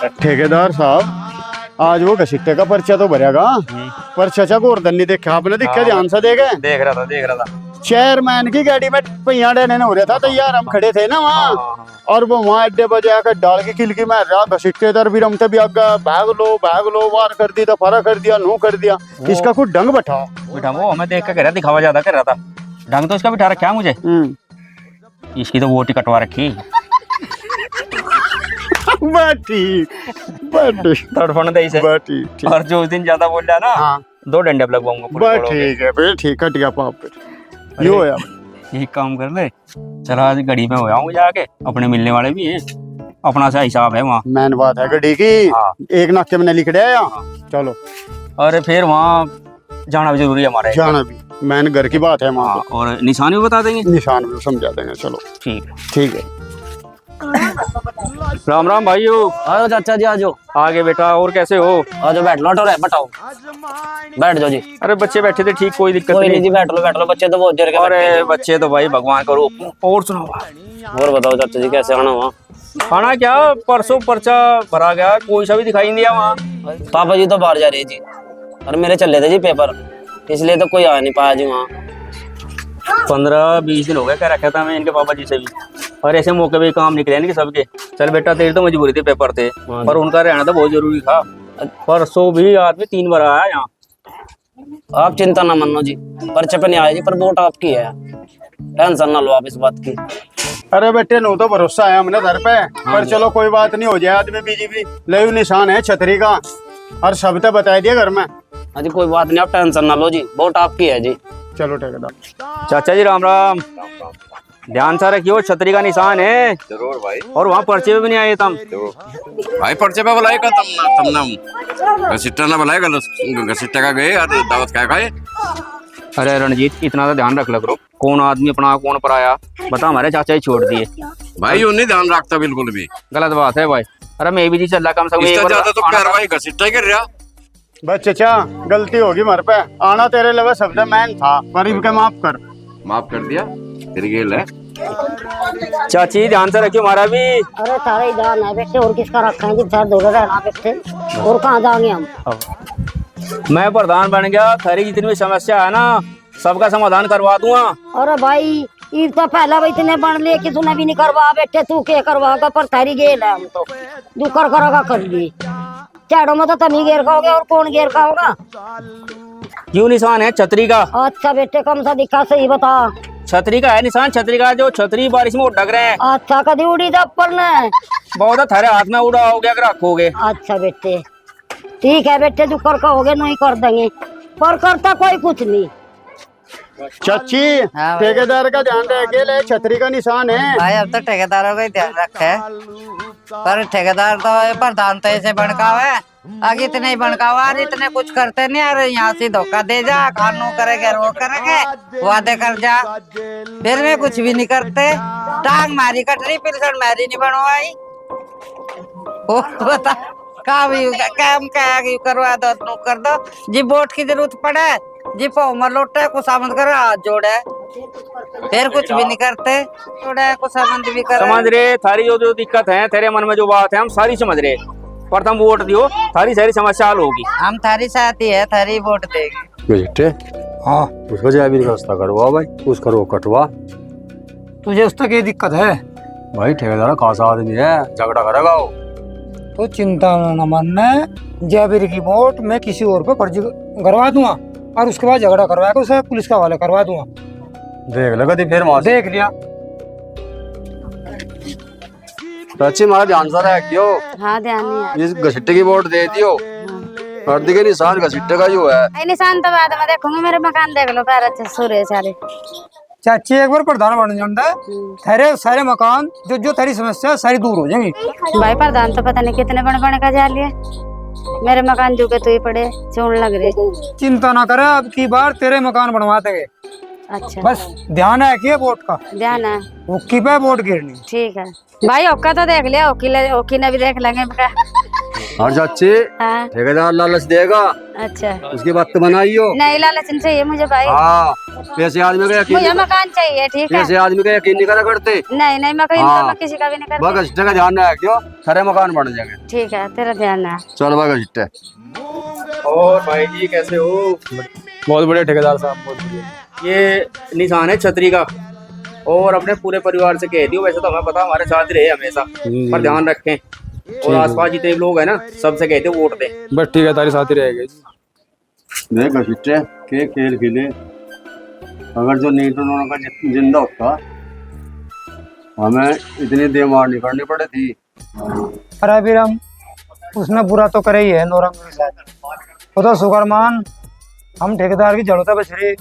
ठेकेदार साहब आज वो घसीटे का पर्चा तो भरेगा पर चचा गोवर्धन नहीं देखा आपने? देखा ध्यान से देखे? देख रहा था। चेयरमैन की गाड़ी में पहिया देने हो रहा था तैयार, हम खड़े थे ना वहाँ। और वो वहाँ अड्डे बजे आकर डाल के खिलकी मार रहा, घसीटे दर भी रमते भी आगे भाग लो वार कर दी तो फरा कर दिया नो कर दिया। इसका कुछ ढंग बैठा बेटा, वो हमें देख के कह रहा दिखावा ज्यादा कर रहा था, ढंग तो इसका बिठा रखा है मुझे। इसकी तो वोट ही कटवा रखी। तड़फन दे इसे। और जो उस दिन ज्यादा बोल रहा ना, हाँ। 2 डंडे लगवाऊंगा। ठीक है फिर, ठीक है टिया पाप फिर यो है। एक काम कर ले, चला आज गड़ी में हो जाऊंगा जाके, अपने मिलने वाले भी हैं, अपना सा हिसाब है वहाँ। मैन बात है गड्डी की। हाँ। एक नाके में लिख रहा है। चलो और फिर वहाँ जाना भी जरूरी है हमारे। जाना भी, मैंने घर की बात है वहाँ। और निशान भी बता देंगे। निशान भी समझा देंगे। चलो ठीक है। राम राम भाइयों। आओ चाचा जी, आजो आगे बेटा, और कैसे हो? आजो, बैठ लो। बताओ, बैठ जाओ जी। अरे बच्चे बैठे थे, ठीक, कोई दिक्कत कोई नहीं जी, बैठ लो। बच्चे तो बहुत जोर के बैठे अरे हैं। बच्चे तो भाई भगवान करो। और सुनाओ। और बताओ चाचा जी, कैसे आना वहाँ? खाना क्या, परसों पर्चा भरा गया, कोई सा भी दिखाई नहीं दिया वहाँ। पापा जी तो बाहर जा रहे जी, और मेरे चल रहे थे जी पेपर, इसलिए तो कोई आ नहीं पाया जी वहाँ। 15-20 दिन हो गए कह रखा था मैं इनके पापा जी से भी, और ऐसे मौके पे काम निकले नहीं सबके। चल बेटा, तेरी तो मजबूरी थी, पेपर थे, पर उनका रहना तो बहुत जरूरी था। परसों भी आदमी 3 बार आया यहाँ। आप चिंता ना मानो जी, पर्चे पे नहीं आए जी, पर वोट आपकी है, टेंशन ना लो आप इस बात की। अरे बेटे, नो तो भरोसा है हमने घर पे, पर चलो कोई बात नहीं, हो जाए आदमी बीजेपी। लयू निशान है छतरी का, और सब तो बता दिया घर में। हाँ जी, कोई बात नहीं, आप टेंशन ना लो जी, वोट आपकी है जी। चलो ठेकेदार। चाचा जी राम राम। ध्यान से रखियो, छतरी का निशान है। जरूर भाई। और वहाँ पर्चे पे भी नहीं आए तुम। भाई पर्चे पे बुलाएगा तुमने घसीटा ना बुलाएगा, घसीटा का गए और दावत क्या खाए। अरे रणजीत, इतना तो ध्यान रख लो, कौन आदमी अपना कौन पराया, बता। हमारे चाचा ही छोड़ दिए भाई, यूं नहीं ध्यान रखता बिल्कुल भी। गलत बात है भाई। अरे मैं भी जी चल रहा, कम से कम इससे ज्यादा तो कार्रवाई घसीटा ही कर रहा। बस चचा, गलती होगी मर पे, आना तेरे लगे शब्द मैन था, पर इनके माफ कर। माफ कर दिया, तेरी गेल है। चाची ध्यान से रखियो हमारा भी। अरे सारे ही ध्यान है बेटे, और किसका रखा है जी, सर दो रहना बेटे, और कहाँ जाएंगे हम। मैं प्रधान बन गया, थारी जितनी भी समस्या है ना, सबका समाधान करवा दूंगा। अरे भाई, ये तो पहला भाई इतने बन लिए कि तूने भी नहीं करवा बेटे, तू क्या करवागा, पर थारी गेल है, हम तो तू कर करोगा कर ली। चारों में तो तुम ही घेर खाओगे, और कौन घेर खाओगा। क्यों निशान है छतरी का? अच्छा बेटे, कम सा दिखा, सही बता। छतरी का है निशान, छतरी का, जो छतरी बारिश में उड़क रहे हैं। अच्छा, कभी उड़ी था ऊपर ने? बहुत थारे हाथ में उड़ा हो गया, अगर रखोगे। अच्छा बेटे, ठीक है बेटे, तू कर कहोगे नहीं कर देंगे, पर करता कोई कुछ नहीं। चाची, ठेकेदार का ध्यान रखे, ले छतरी का निशान है। भाई अब तो ठेकेदारों का ही ध्यान रखे, पर ठेकेदार तो प्रधान तो ऐसे भड़कावा है, आगे इतने ही भड़कावा, और इतने कुछ करते नहीं। अरे यहाँ से धोखा दे जा, कानून करेंगे वो करेंगे, वादे कर जा, फिर में कुछ भी नहीं करते। टांग मारी कटरी, पिलसन मारी नहीं बनवाई। बता काम क्या करवा दो, तू कर दो जी। वोट की जरूरत पड़े जी, पौमर लोटे को सामंत करे, हाथ जोड़े, फिर कुछ भी नहीं करते। जोड़े को सामंत भी करे। समझ रहे, थारी जो दिक्कत है, तेरे मन में जो बात है, हम सारी समझ रहे, पर तुम वोट दियो, थारी सारी समस्या हल होगी। हम थारी साथी है, थारी वोट देंगे। बेटे, हाँ उसको जाए भी रास्ता करवा भाई, उसका रोक कटवा। तुझे उस तक ये दिक्कत है? भाई ठेकेदार खासा आदमी है, झगड़ा करेगा वो। तो चिंता न मानना, जयवीर की वोट मैं किसी और पे फर्जी करवा दूंगा, और उसके बाद झगड़ा करवा के उसे पुलिस का हवाले करवा दूंगा। देख लगा थी फिर वहां देख लिया। चाची मारा ध्यान से रखियो, हाँ ध्यान नहीं इस घसीटे की वोट दे दियो, और दिखे निशान घसीटे का जो है। है। निशान तो बाद में देखूंगी, मेरे मकान देख लो पैर अच्छे सूर्य सारे। चाची एक बार प्रधान बन जाता है, तेरे सारे मकान जो तेरी समस्या सारी दूर हो जाएंगी। भाई प्रधान तो पता नहीं कितने बड़े का जा लिए, मेरे मकान जो के तो ही पड़े चोन लग रहे। चिंता ना करे, अब की बार तेरे मकान बनवा देंगे। अच्छा, बस ध्यान है कि वोट का, ध्यान है, ओकी पे वोट गिरनी। ठीक है भाई। ओका तो देख लिया, ओकी ने भी देख लेंगे। और चाची हाँ ठेकेदार लालच देगा, अच्छा उसकी बात तो बनाइयो। नहीं लालच नहीं चाहिए मुझे भाई, हाँ, पैसे आदमी का यकीन मुझे मकान चाहिए ठीक है। पैसे आदमी का यकीन नहीं करा करते। नहीं नहीं मैं कहीं हाँ। मैं किसी का भी नहीं करती। बस का ध्यान रहा क्यों, सारे मकान बन जाएंगे। ठीक है तेरा ध्यान है। चल बस इट्टे। और भाई जी कैसे हो? बहुत बढ़िया ठेकेदार साहब, बहुत बढ़िया। ये निशान है छतरी का, और अपने पूरे परिवार से कह दियो, वैसे तो हमें पता हमारे साथ ही रहे हमेछा, पर ध्यान रखें। और आसपास जितने लोग हैं ना सबसे कहते वोट दे। बस ठीक है, तारी साथ ही रहेगा। देख घसीटे के खेल खेले, अगर जो नीटू का जिंदा होता हमें इतनी देर मार नहीं करनी पड़ी थी। अरे बीरम उसने बुरा तो करे ही है नोरा मेरे साथ, वो तो शुक्रमान हम ठेकेदार की जरूरत है बच रही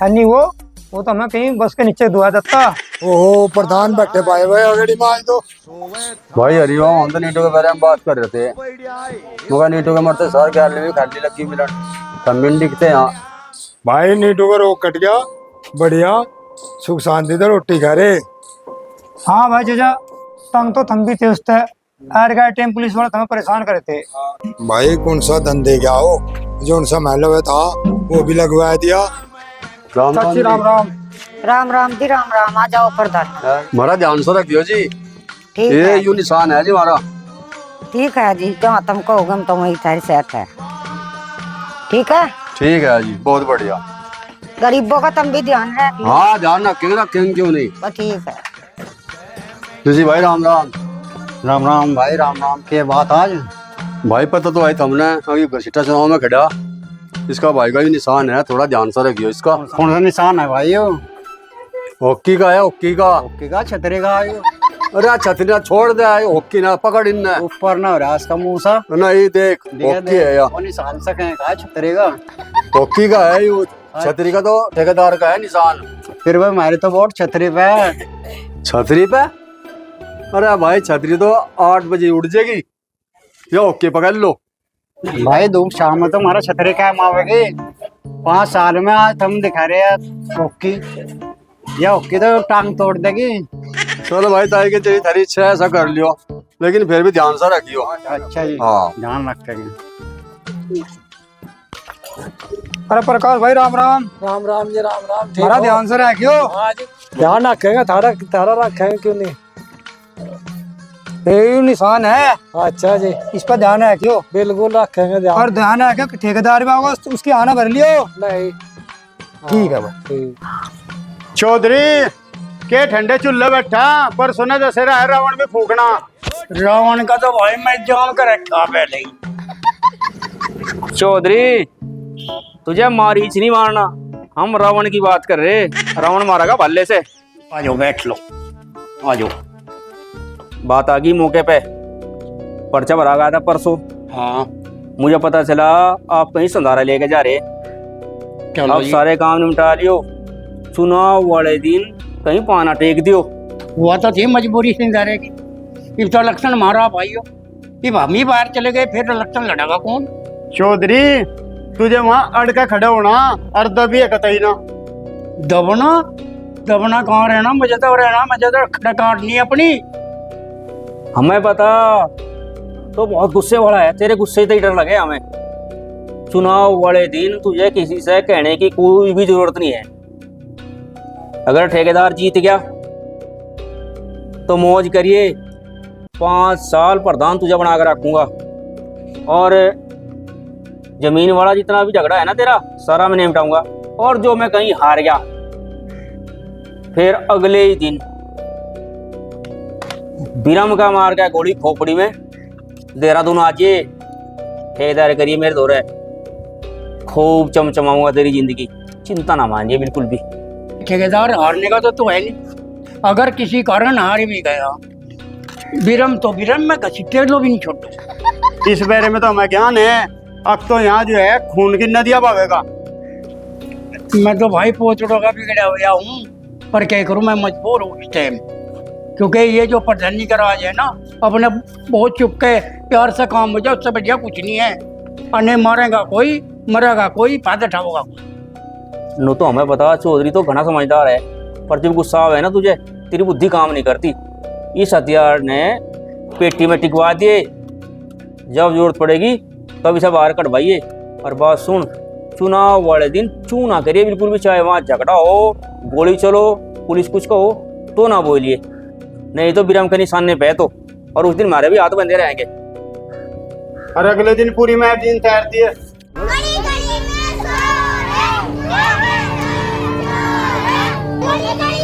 है नहीं, वो तो हमें कहीं बस के नीचे दुआ देता। ओहो प्रधान बैठे पाए भाई अगड़ी माज दो भाई हरिओम, हम तो नीटू के बारे में बात कर रहे थे, मगर नीटू के मरते सर क्या में खाली लगी मिलन हम भी दिखते यहाँ। भाई नीटू का रोग कट गया, बढ़िया सुख शांति से रोटी खा रहे। हाँ भाई चाचा तंग तो थम भी थे उस एर गए टाइम पुलिस वाले हमें परेशान करे थे। भाई कौन सा धंधे क्या हो, जो उनसा महल हुआ था वो भी लगवा दिया। चाची राम राम। राम राम जी राम राम, आ जाओ प्रधान। हमारा ध्यान से रखियो जी, ठीक ये है यू निशान है जी हमारा। ठीक है जी, जहाँ तुमको होगा तो वही सारी सेहत है। ठीक है ठीक है जी, बहुत बढ़िया। गरीबों का तुम भी ध्यान रख। हाँ ध्यान रखेंगे क्यों नहीं। बस ठीक है। तुझी भाई राम राम। राम राम भाई राम राम। के बात आज भाई पता तो है हमने, अभी घसीटा चुनाव में खड़ा, इसका भाई का भी निशान है, थोड़ा ध्यान से रखियो इसका। कौन सा निशान है भाई? हॉकी का है, हॉकी का। हॉकी का छतरी का है? अरे छतरी ना छोड़ दे, हॉकी ना पकड़ इनने ऊपर ना हो रहा इसका मुंह सा। नहीं देख हॉकी है यार, वो निशान सा कहीं का छतरी का? हॉकी का है ये, छतरी का तो ठेकेदार का है निशान। फिर भाई हमारी तो वोट छतरी पे है। छतरी पे? अरे भाई छतरी तो 8 बजे उड़ जाएगी, ये हॉकी पकड़ लो। भाई धूप शाम में तो हमारा छतरी क्या मावेगी? 5 साल में आज हम दिखा रहे हैं हॉकी, या हॉकी तो टांग तोड़ देगी। चलो भाई ताई के तेरी थारी इच्छा है ऐसा कर लियो, लेकिन फिर भी ध्यान से रखियो। अच्छा जी, हाँ ध्यान रखेंगे। अरे प्रकाश भाई राम राम। राम राम जी राम राम। हमारा ध्यान से रखियो। ध्यान रखेगा, थारा थारा रखेंगे क्यों नहीं। ये निशान है, अच्छा जी, इस पर ध्यान रखियो। बिल्कुल रखेंगे ध्यान। और ध्यान रखियो कि ठेकेदार भी होगा उसकी आना भर लियो। नहीं ठीक है भाई। ठीक। चौधरी के ठंडे चूल्हे बैठा, पर सुना दशहरा है रावण भी फूकना। रावण का तो भाई मैं जान कर रखा पहले ही। चौधरी तुझे मारीच नहीं मारना, हम रावण की बात कर रहे। रावण मारेगा भल्ले से। आ जाओ बैठ लो, आ जाओ। बात आ गई मौके पे, पर्चा भरा गया था परसों। हाँ मुझे पता चला आप कहीं संधारा लेके जा रहे। चलो अब जी। सारे काम निपटा लियो, चुनाव वाले दिन कहीं पाना टेक दियो। हुआ तो थी मजबूरी से रहेगी, इस तो इलेक्शन मारा भाइयों, अब हम ही बाहर चले गए फिर इलेक्शन लड़ेगा कौन? चौधरी तुझे वहाँ अड़का खड़े होना और दबी है कतई ना। दबना दबना कहाँ रहना, मुझे तो खड़ा काटनी है अपनी। हमें पता तो बहुत गुस्से वाला है, तेरे गुस्से से ही डर लगे हमें। चुनाव वाले दिन तुझे किसी से कहने की कोई भी जरूरत नहीं है। अगर ठेकेदार जीत गया तो मौज करिए, 5 साल प्रधान तुझे बना कर रखूंगा। और जमीन वाला जितना भी झगड़ा है ना तेरा, सारा मैं निपटाऊंगा। और जो मैं कहीं हार गया, फिर अगले ही दिन बिरम का मार के गोली खोपड़ी में, देहरादून आजिए, ठेकेदार करिए मेरे दौरे, खूब चमचमाऊंगा तेरी जिंदगी, चिंता ना मानिए बिल्कुल भी। ठेकेदार हारने का तो है नहीं, अगर किसी कारण हार भी गया बिरम तो बिरम में घसीटे लो भी नहीं छोड़ो। इस बारे में तो हमें ज्ञान है, अब तो यहाँ जो है खून की नदियाँ बहेगा। मैं तो भाई पोचड़ों का बिगड़ा हुआ हूँ, पर क्या करूँ मैं मजबूर हूँ इस टाइम, क्योंकि ये जो प्रधानी का राज है ना, अपने बहुत चुपके प्यार से काम हो जाए, उससे बढ़िया कुछ नहीं है। अने मारेगा कोई, मरेगा कोई, फायदा उठाओगा कोई। नो तो हमें पता, चौधरी तो घना समझदार है, पर जब गुस्सा आवे ना तुझे, तेरी बुद्धि काम नहीं करती। इस हथियार ने पेटी में टिकवा दिए, जब जरूरत पड़ेगी तब इसे बाहर कटवाइए। और बात सुन, चुनाव वाले दिन चू ना करिए बिल्कुल भी, चाहे वहां झगड़ा हो, गोली चलो, पुलिस कुछ कहो तो ना बोलिए, नहीं तो बिरम के निशाने पे तो, और उस दिन हमारे भी हाथ बंधे रहेंगे। और अगले दिन पूरी मैगजीन तैरती है। गली गली में सो रे, गली गली